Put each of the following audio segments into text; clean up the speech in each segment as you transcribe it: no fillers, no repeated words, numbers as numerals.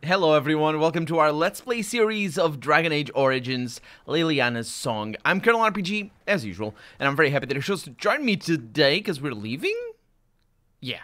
Hello everyone, welcome to our Let's Play series of Dragon Age Origins, Leliana's Song. I'm Colonel RPG, as usual, and I'm very happy that you're supposed to join me today, because we're leaving? Yeah.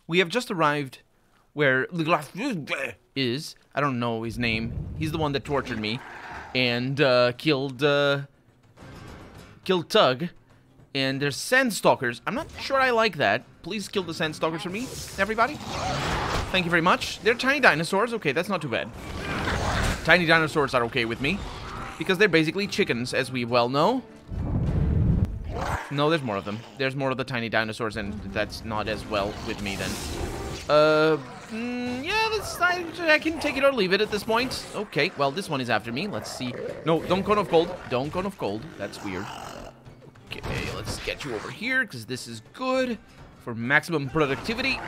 We have just arrived where Legolas is. I don't know his name. He's the one that tortured me, and killed Tug. And there's Sandstalkers. I'm not sure I like that. Please kill the Sandstalkers for me, everybody. Thank you very much. They're tiny dinosaurs. Okay, that's not too bad. Tiny dinosaurs are okay with me, because they're basically chickens, as we well know. No, there's more of them. There's more of the tiny dinosaurs, and that's not as well with me, then. Yeah, I can take it or leave it at this point. Okay, well, this one is after me. Let's see. No, don't Cone of Cold. Don't Cone of Cold. That's weird. Okay, let's get you over here, because this is good for maximum productivity.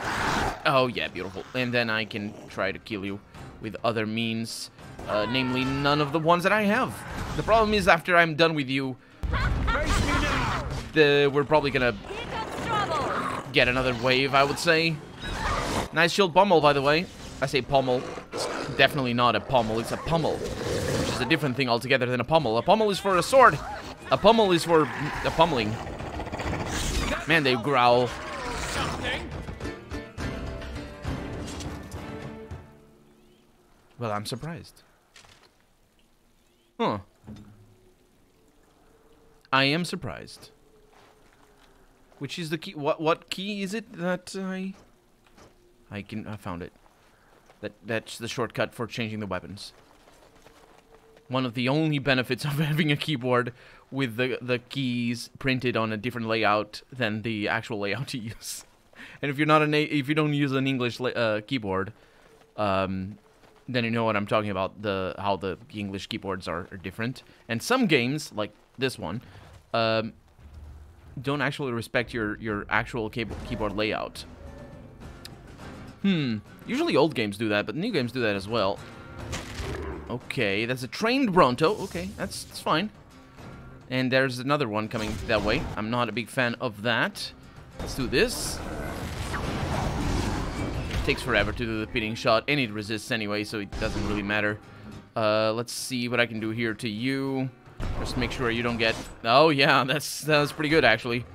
Oh, yeah, beautiful. And then I can try to kill you with other means, namely none of the ones that I have. The problem is, after I'm done with you, we're probably gonna get another wave, I would say. Nice shield pommel, by the way. I say pommel. It's definitely not a pommel, it's a pummel, which is a different thing altogether than a pommel. A pommel is for a sword. A pummel is for a pummeling. Man, they growl. Well, I'm surprised. Huh. I am surprised. Which is the key? What key is it that I found it. That's the shortcut for changing the weapons. One of the only benefits of having a keyboard with the keys printed on a different layout than the actual layout you use. And if you're not if you don't use an English keyboard, then you know what I'm talking about, how the English keyboards are different. And some games, like this one, don't actually respect your actual keyboard layout. Usually old games do that, but new games do that as well. Okay, that's a trained Bronto. Okay, that's fine. And there's another one coming that way. I'm not a big fan of that. Let's do this. Takes forever to do the pitting shot, and it resists anyway, so it doesn't really matter. Let's see what I can do here to you. Just make sure you don't get... Oh, yeah, that was pretty good, actually.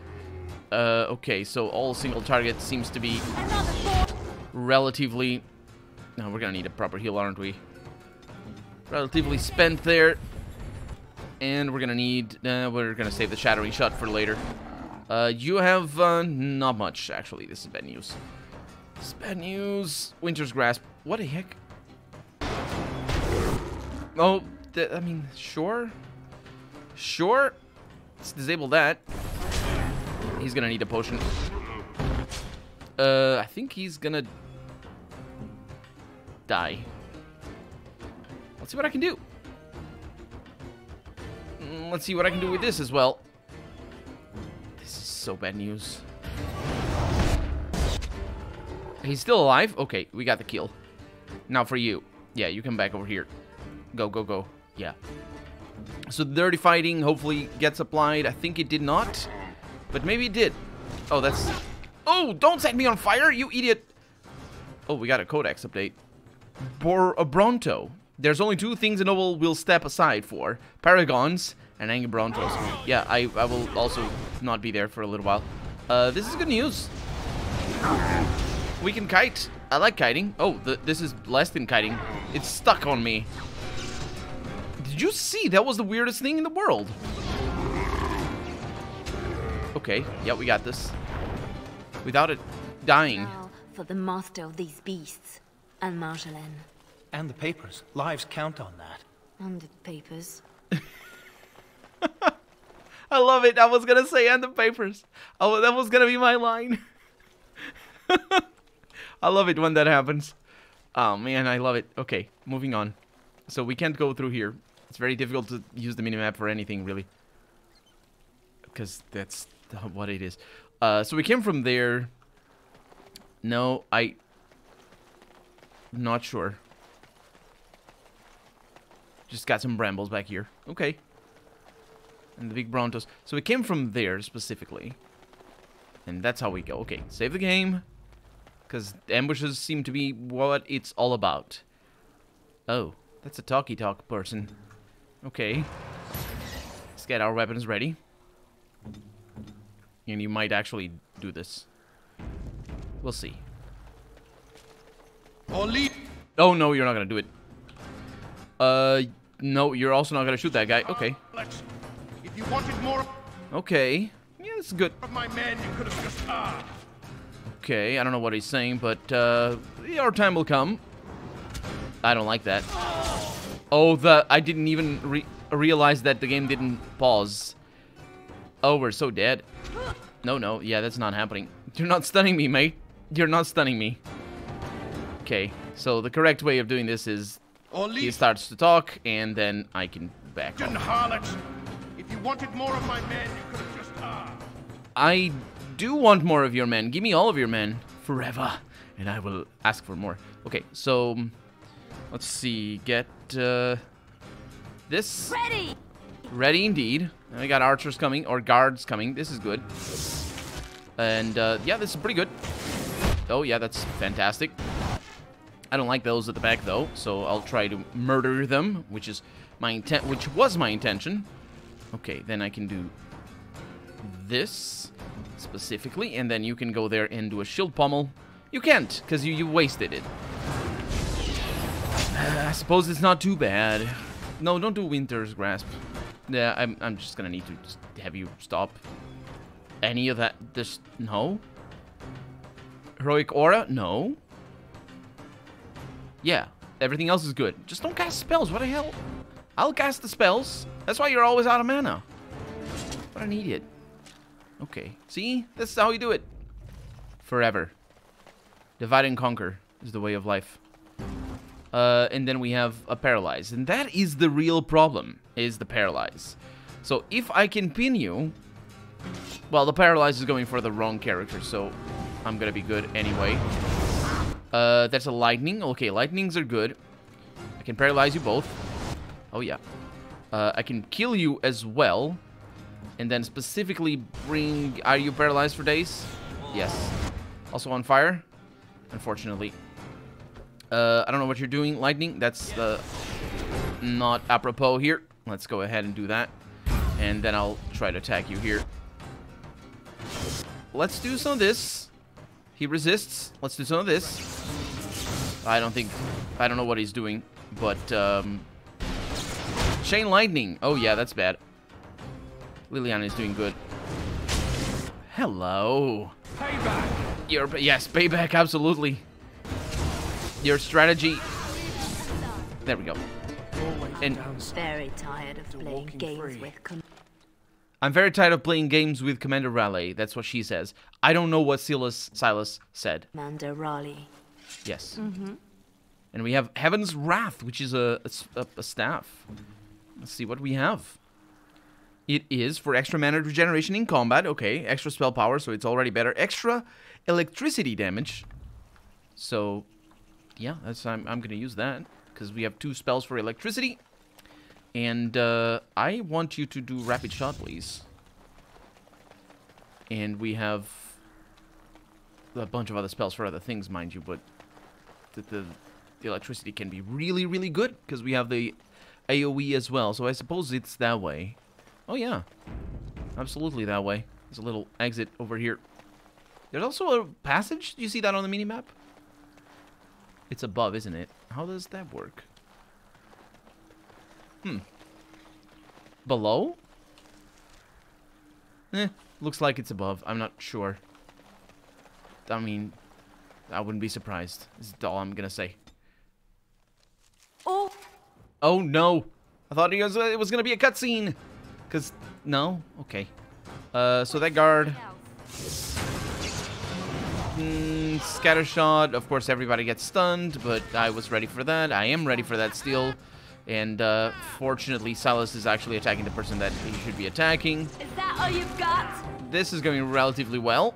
Okay, so all single target seems to be relatively... No, we're gonna need a proper heal, aren't we? Relatively spent there. And we're gonna need... we're gonna save the shattering shot for later. You have not much, actually. This is bad news. It's bad news. Winter's Grasp. What the heck? Oh, I mean, sure. Sure. Let's disable that. He's gonna need a potion. I think he's gonna die. Let's see what I can do. Let's see what I can do with this as well. This is so bad news. He's still alive? Okay, we got the kill. Now for you. Yeah, you come back over here. Go, go, go. Yeah. So the dirty fighting hopefully gets applied. I think it did not. But maybe it did. Oh, that's... Oh, don't set me on fire, you idiot! Oh, we got a codex update. Bronto. There's only two things a noble will step aside for. Paragons and angry Brontos. Yeah, I will also not be there for a little while. This is good news. We can kite. I like kiting. Oh, this is less than kiting. It's stuck on me. Did you see? That was the weirdest thing in the world. Okay, yeah, we got this. Without it dying. Now for the master of these beasts, and Marjolaine. And the papers. Lives count on that. And the papers. I love it. I was gonna say, and the papers. Oh, that was gonna be my line. I love it when that happens. Oh, man, I love it. Okay, moving on. So we can't go through here. It's very difficult to use the minimap for anything, really. Because that's what it is. So we came from there. No, not sure. Just got some brambles back here. Okay. And the big Brontos. So we came from there, specifically. And that's how we go. Okay, save the game. Because ambushes seem to be what it's all about. Oh, that's a talky-talk person. Okay. Let's get our weapons ready. And you might actually do this. We'll see. Oh, no, you're not gonna do it. No, you're also not gonna shoot that guy. Okay. If you wanted more Okay. Yeah, this is good. of my men, you could have just Okay, I don't know what he's saying, but, your time will come. I don't like that. Oh, I didn't even realize that the game didn't pause. Oh, we're so dead. No, yeah, that's not happening. You're not stunning me, mate. You're not stunning me. Okay, so the correct way of doing this is he starts to talk, and then I can back off. harlot. If you wanted more of my men, you could have just I do want more of your men. Give me all of your men forever, and I will ask for more. Okay, so let's see. Get this Ready! ready indeed. And we got archers coming, or guards coming. This is good. And yeah, this is pretty good. Oh yeah, that's fantastic. I don't like those at the back though, so I'll try to murder them, which is my intent. Which was my intention. Okay, then I can do this specifically, and then you can go there and do a shield pommel. You can't, because you wasted it. I suppose it's not too bad. No, don't do Winter's Grasp. Yeah, I'm just gonna need to just have you stop. Any of that? This no. Heroic Aura? No. Yeah, everything else is good. Just don't cast spells. What the hell? I'll cast the spells. That's why you're always out of mana. What an idiot. Okay, see? This is how you do it. Forever. Divide and conquer is the way of life. And then we have a paralyze. And that is the real problem, is the paralyze. So if I can pin you... Well, the paralyze is going for the wrong character, so I'm gonna be good anyway. That's a lightning. Okay, lightnings are good. I can paralyze you both. Oh, yeah. I can kill you as well. And then specifically bring... Are you paralyzed for days? Yes. Also on fire? Unfortunately. I don't know what you're doing, lightning. That's not apropos here. Let's go ahead and do that. And then I'll try to attack you here. Let's do some of this. He resists. Let's do some of this. I don't know what he's doing. But, Chain lightning. Oh, yeah, that's bad. Liliana is doing good. Hello. payback. Yes, payback, absolutely. Your strategy. There we go. And Very tired of playing games with I'm very tired of playing games with Commander Raleigh. That's what she says. I don't know what Silas said. Commander Raleigh. Yes. And we have Heaven's Wrath, which is a staff. Let's see what we have. It is for extra mana regeneration in combat. Okay, extra spell power, so it's already better. Extra electricity damage. So, yeah, that's I'm gonna use that because we have 2 spells for electricity. And I want you to do rapid shot, please. And we have a bunch of other spells for other things, mind you, but the electricity can be really, really good because we have the AoE as well. So I suppose it's that way. Oh, yeah. Absolutely that way. There's a little exit over here. There's also a passage. Do you see that on the minimap? It's above, isn't it? How does that work? Below? Looks like it's above. I'm not sure. I mean, I wouldn't be surprised. This is all I'm gonna say. Oh! Oh, no. I thought it was gonna be a cutscene. Because, no? Okay. So that guard... Scattershot. Of course, everybody gets stunned, but I was ready for that. I am ready for that still. And, fortunately, Silas is actually attacking the person that he should be attacking. Is that all you've got? This is going relatively well.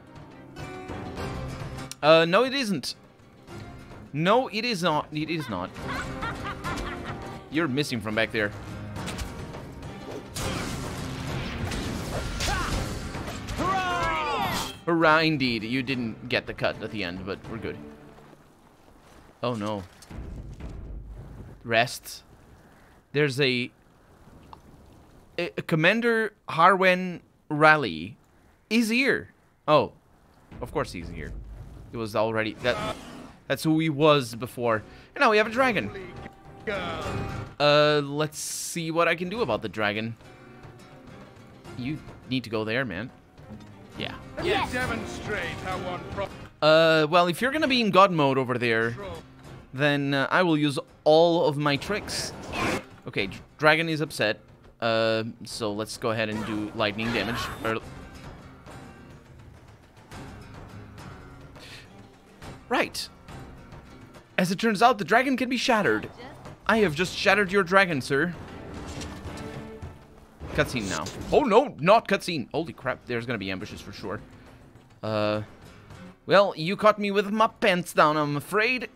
No, it isn't. No, it is not. It is not. You're missing from back there. Hurrah, indeed. You didn't get the cut at the end, but we're good. Oh, no. rest. There's a Commander Harwen Rally is here. Oh, of course he's here. He was already that's who he was before. And now we have a dragon. Let's see what I can do about the dragon. You need to go there, man. Yeah. Yes. Demonstrate how one well, if you're gonna be in God mode over there, then I will use all of my tricks. Okay, dragon is upset. So let's go ahead and do lightning damage. Right. As it turns out, the dragon can be shattered. I have just shattered your dragon, sir. Cutscene now. Oh no, not cutscene. Holy crap, there's gonna be ambushes for sure. Well, you caught me with my pants down, I'm afraid.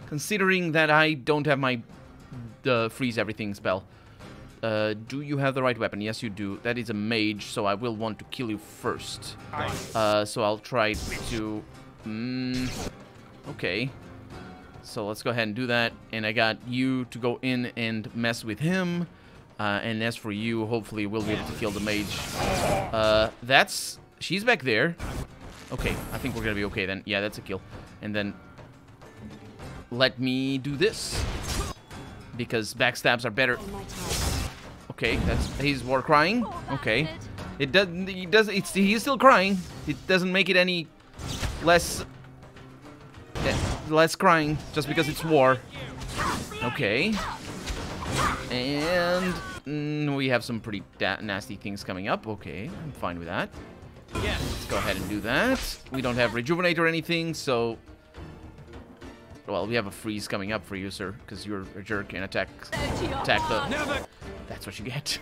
Considering that I don't have my freeze everything spell. Do you have the right weapon? Yes, you do. That is a mage, so I will want to kill you first. So I'll try to... okay. So let's go ahead and do that. And I got you to go in and mess with him. And as for you, hopefully we'll be able to kill the mage. She's back there. Okay, I think we're gonna be okay then. Yeah, that's a kill. And then... let me do this. Because backstabs are better. Okay, he's war crying. Okay. He's still crying. It doesn't make it any less crying just because it's war. Okay. And we have some pretty nasty things coming up. Okay, I'm fine with that. Let's go ahead and do that. We don't have rejuvenate or anything, so... well, we have a freeze coming up for you, sir, because you're a jerk and attack the... That's what you get.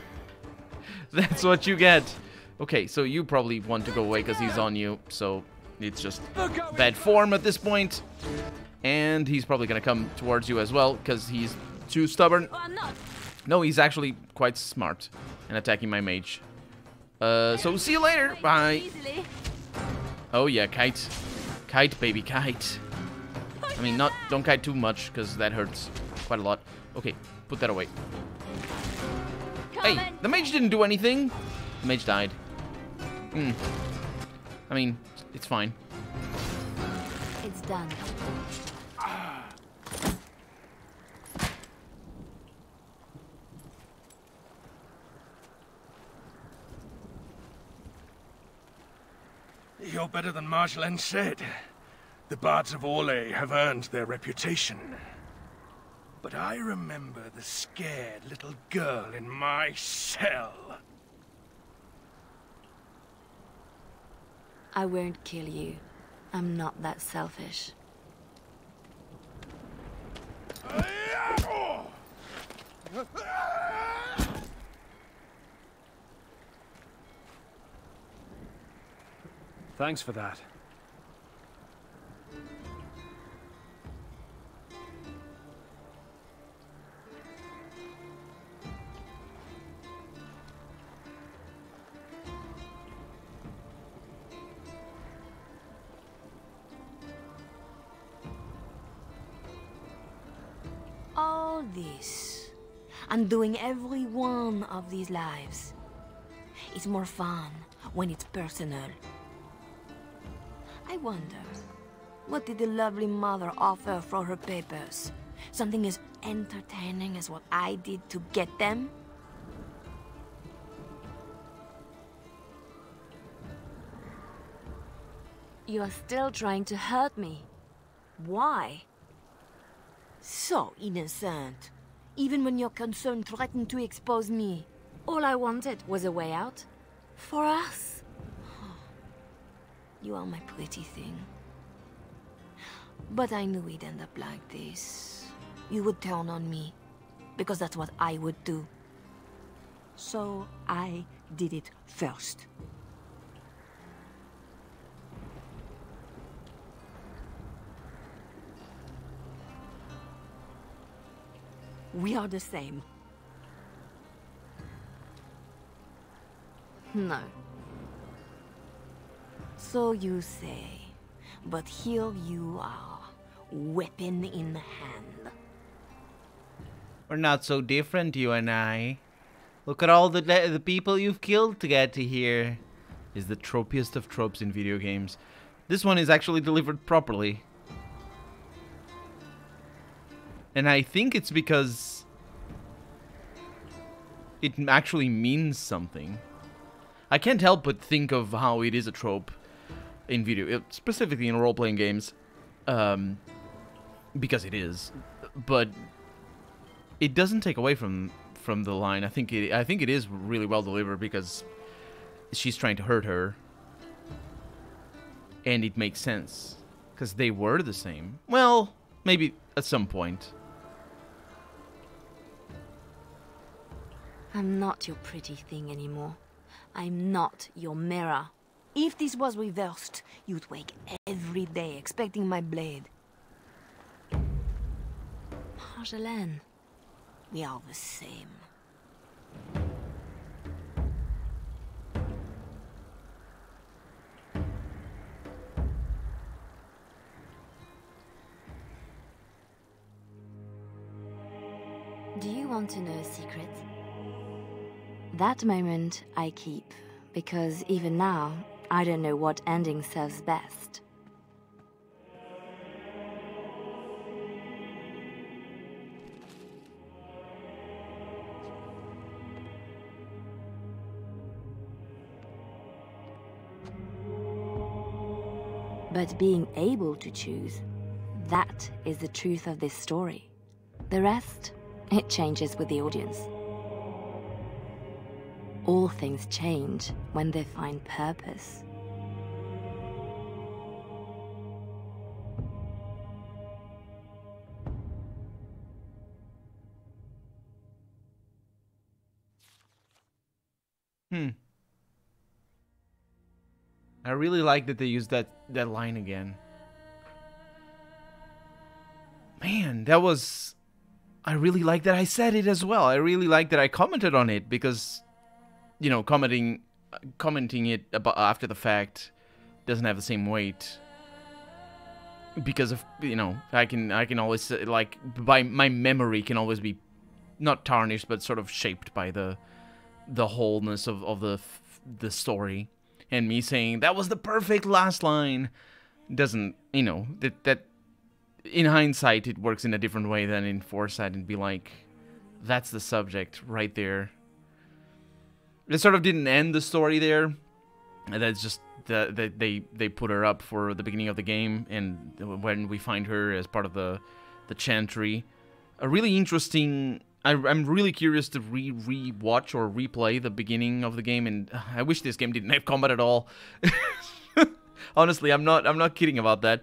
That's what you get. Okay, so you probably want to go away because he's on you, so it's just bad form at this point. And he's probably going to come towards you as well because he's too stubborn. No, he's actually quite smart and attacking my mage. So see you later. Bye. Oh yeah, kite. Kite, baby, kite. I mean, don't kite too much, because that hurts quite a lot. Okay, put that away. Hey, the mage didn't do anything. The mage died. I mean, it's fine. It's done. You're better than Marjolaine said. The Bards of Orlais have earned their reputation. But I remember the scared little girl in my cell. I won't kill you. I'm not that selfish. Thanks for that. All this, and doing every one of these lives. It's more fun when it's personal. I wonder, what did the lovely mother offer for her papers? Something as entertaining as what I did to get them? You are still trying to hurt me. Why? So innocent. Even when your concern threatened to expose me. All I wanted was a way out. For us. You are my pretty thing. But I knew we'd end up like this. You would turn on me. Because that's what I would do. So I did it first. We are the same. No. So you say, but here you are, weapon in hand. We're not so different, you and I. Look at all the people you've killed to get to here. Is the tropiest of tropes in video games. This one is actually delivered properly. And I think it's because it actually means something. I can't help but think of how it is a trope in video, specifically in role-playing games, because it is. But it doesn't take away from the line. I think it is really well delivered because she's trying to hurt her, and it makes sense because they were the same. Well, maybe at some point. I'm not your pretty thing anymore. I'm not your mirror. If this was reversed, you'd wake every day expecting my blade. Marjolaine, we are the same. Do you want to know a secret? That moment I keep, because even now, I don't know what ending serves best. But being able to choose, that is the truth of this story. The rest, it changes with the audience. All things change when they find purpose. I really like that they used that line again. Man, that was... I really like that I said it as well. I really like that I commented on it because, you know, commenting it about after the fact doesn't have the same weight. Because of, you know, I can always, like, my memory can always be not tarnished but sort of shaped by the wholeness of the story. And me saying that was the perfect last line doesn't, you know, that in hindsight it works in a different way than in foresight, and be like, that's the subject right there. It sort of didn't end the story there. And that's just they put her up for the beginning of the game, and when we find her as part of the Chantry, a really interesting. I'm really curious to re-watch or replay the beginning of the game, and I wish this game didn't have combat at all. Honestly, I'm not kidding about that.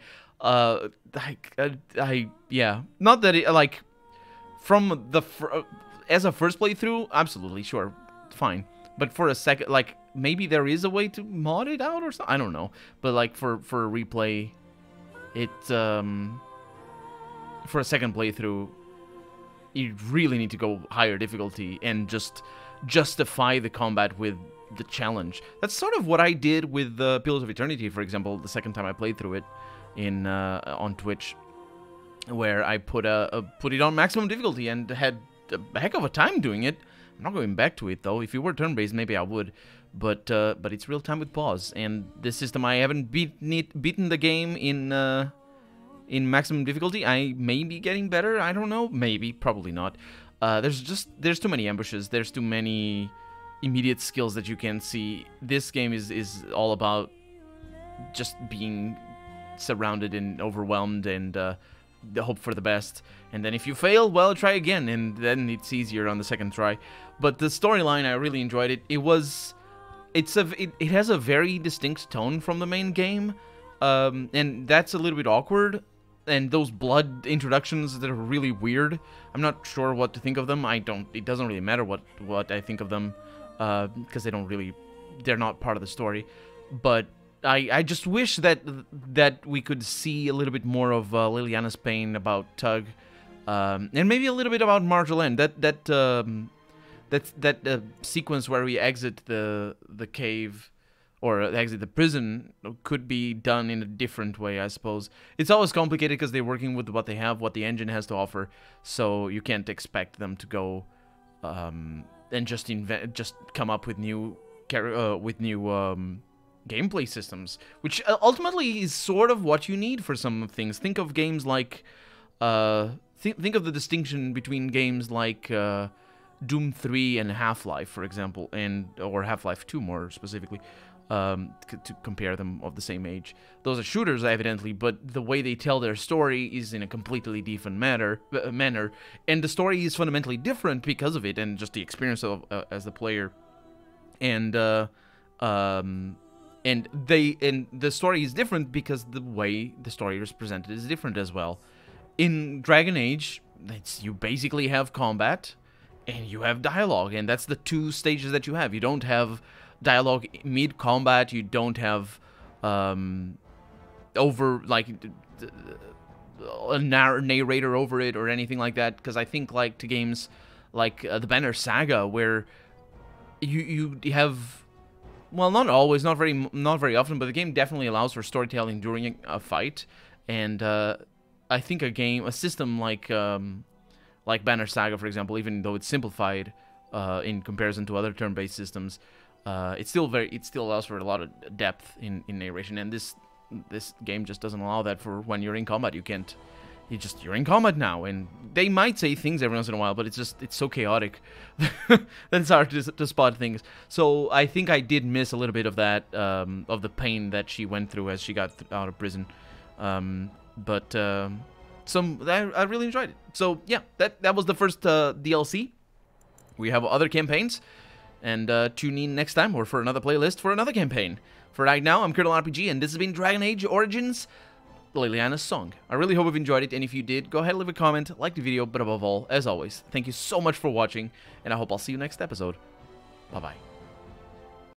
Yeah, not that it, like, from the as a first playthrough, absolutely sure, fine. But for a second, like, maybe there is a way to mod it out or something. I don't know. But like for a replay, it for a second playthrough, you really need to go higher difficulty and just justify the combat with the challenge. That's sort of what I did with Pillars of Eternity, for example, the second time I played through it in on Twitch, where I put it on maximum difficulty and had a heck of a time doing it. I'm not going back to it though. If it were turn-based, maybe I would, but it's real time with pause. And this system, I haven't beaten the game in maximum difficulty. I may be getting better. I don't know. Maybe, probably not. There's too many ambushes. There's too many immediate skills that you can see. This game is all about just being surrounded and overwhelmed and the hope for the best. And then if you fail, well, try again, and then it's easier on the second try. But the storyline, I really enjoyed it. It has a very distinct tone from the main game, and that's a little bit awkward. And those blood introductions that are really weird, I'm not sure what to think of them. It doesn't really matter what I think of them, because they're not part of the story. But I just wish that we could see a little bit more of Liliana's pain about Tug, and maybe a little bit about Marjolaine. That sequence where we exit the cave, or exit the prison could be done in a different way, I suppose. It's always complicated because they're working with what they have, what the engine has to offer, so you can't expect them to go and just come up with new gameplay systems, which ultimately is sort of what you need for some things. Think of games like think of the distinction between games like Doom 3 and Half-Life, for example, or Half-Life 2 more specifically, to compare them of the same age. Those are shooters, evidently, but the way they tell their story is in a completely different manner, and the story is fundamentally different because of it, and just the experience of as the player, and the story is different because the way the story is presented is different as well. In Dragon Age, you basically have combat and you have dialogue, and that's the two stages that you have. You don't have dialogue mid-combat, you don't have a narrator over it or anything like that, because I think like to games like the Banner Saga, where you have, well, not always, not very often, but the game definitely allows for storytelling during a fight, and I think a system like Banner Saga, for example, even though it's simplified in comparison to other turn-based systems, it still allows for a lot of depth in narration, and this game just doesn't allow that for when you're in combat. You're in combat now, and they might say things every once in a while, but it's so chaotic that it's hard to spot things. So I think I did miss a little bit of that, of the pain that she went through as she got out of prison. But I really enjoyed it. So yeah, that was the first DLC. We have other campaigns, and tune in next time or for another playlist for another campaign. For right now, I'm Colonel RPG, and this has been Dragon Age Origins, Leliana's Song. I really hope you've enjoyed it, and if you did, go ahead and leave a comment, like the video, but above all, as always, thank you so much for watching, and I hope I'll see you next episode. Bye-bye.